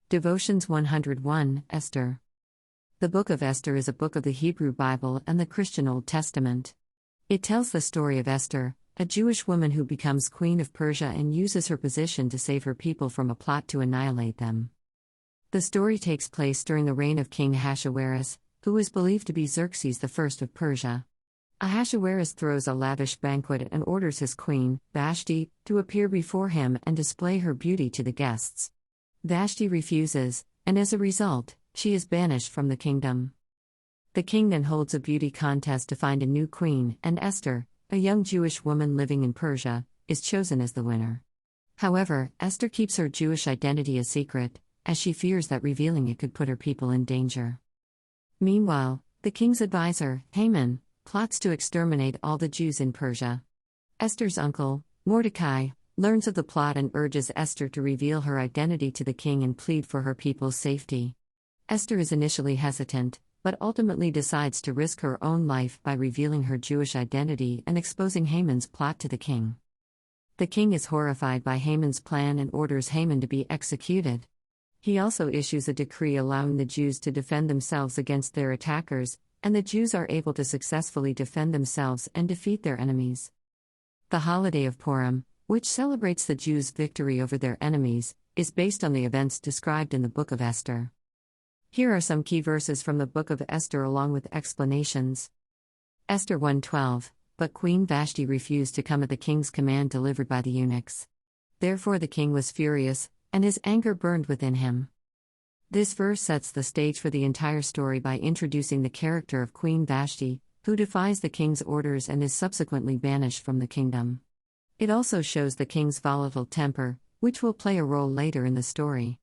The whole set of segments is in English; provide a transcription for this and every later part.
Devotions 101, Esther. The Book of Esther is a book of the Hebrew Bible and the Christian Old Testament. It tells the story of Esther, a Jewish woman who becomes queen of Persia and uses her position to save her people from a plot to annihilate them. The story takes place during the reign of King Ahasuerus, who is believed to be Xerxes I of Persia. Ahasuerus throws a lavish banquet and orders his queen, Vashti, to appear before him and display her beauty to the guests. Vashti refuses, and as a result, she is banished from the kingdom. The king then holds a beauty contest to find a new queen, and Esther, a young Jewish woman living in Persia, is chosen as the winner. However, Esther keeps her Jewish identity a secret, as she fears that revealing it could put her people in danger. Meanwhile, the king's advisor, Haman, plots to exterminate all the Jews in Persia. Esther's uncle, Mordecai, learns of the plot and urges Esther to reveal her identity to the king and plead for her people's safety. Esther is initially hesitant, but ultimately decides to risk her own life by revealing her Jewish identity and exposing Haman's plot to the king. The king is horrified by Haman's plan and orders Haman to be executed. He also issues a decree allowing the Jews to defend themselves against their attackers, and the Jews are able to successfully defend themselves and defeat their enemies. The holiday of Purim, which celebrates the Jews' victory over their enemies, is based on the events described in the Book of Esther. Here are some key verses from the Book of Esther along with explanations. Esther 1:12, But Queen Vashti refused to come at the king's command delivered by the eunuchs. Therefore the king was furious, and his anger burned within him. This verse sets the stage for the entire story by introducing the character of Queen Vashti, who defies the king's orders and is subsequently banished from the kingdom. It also shows the king's volatile temper, which will play a role later in the story.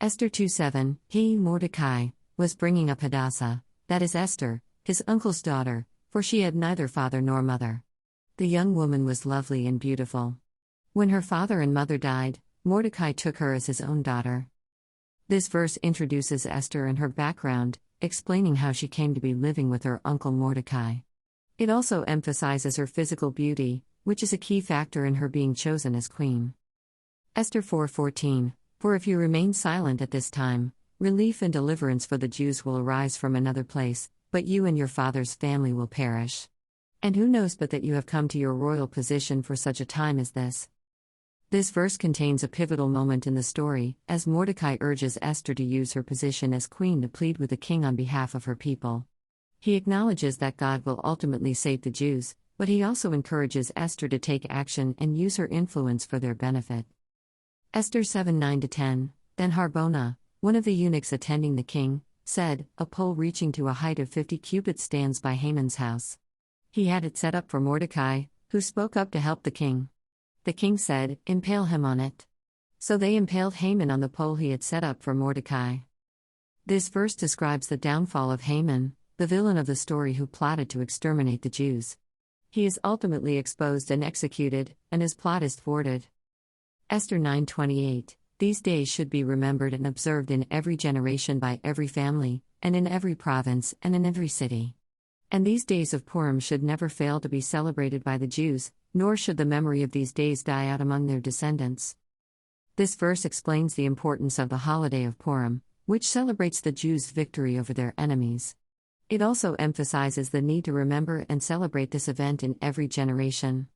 Esther 2:7, He, Mordecai, was bringing up Hadassah, that is Esther, his uncle's daughter, for she had neither father nor mother. The young woman was lovely and beautiful. When her father and mother died, Mordecai took her as his own daughter. This verse introduces Esther and her background, explaining how she came to be living with her uncle Mordecai. It also emphasizes her physical beauty, which is a key factor in her being chosen as queen. Esther 4:14, For if you remain silent at this time, relief and deliverance for the Jews will arise from another place, but you and your father's family will perish. And who knows but that you have come to your royal position for such a time as this? This verse contains a pivotal moment in the story, as Mordecai urges Esther to use her position as queen to plead with the king on behalf of her people. He acknowledges that God will ultimately save the Jews, but he also encourages Esther to take action and use her influence for their benefit. Esther 7:9-10, Then Harbona, one of the eunuchs attending the king, said, A pole reaching to a height of 50 cubits stands by Haman's house. He had it set up for Mordecai, who spoke up to help the king. The king said, Impale him on it. So they impaled Haman on the pole he had set up for Mordecai. This verse describes the downfall of Haman, the villain of the story who plotted to exterminate the Jews. He is ultimately exposed and executed, and his plot is thwarted. Esther 9:28, These days should be remembered and observed in every generation by every family, and in every province and in every city. And these days of Purim should never fail to be celebrated by the Jews, nor should the memory of these days die out among their descendants. This verse explains the importance of the holiday of Purim, which celebrates the Jews' victory over their enemies. It also emphasizes the need to remember and celebrate this event in every generation.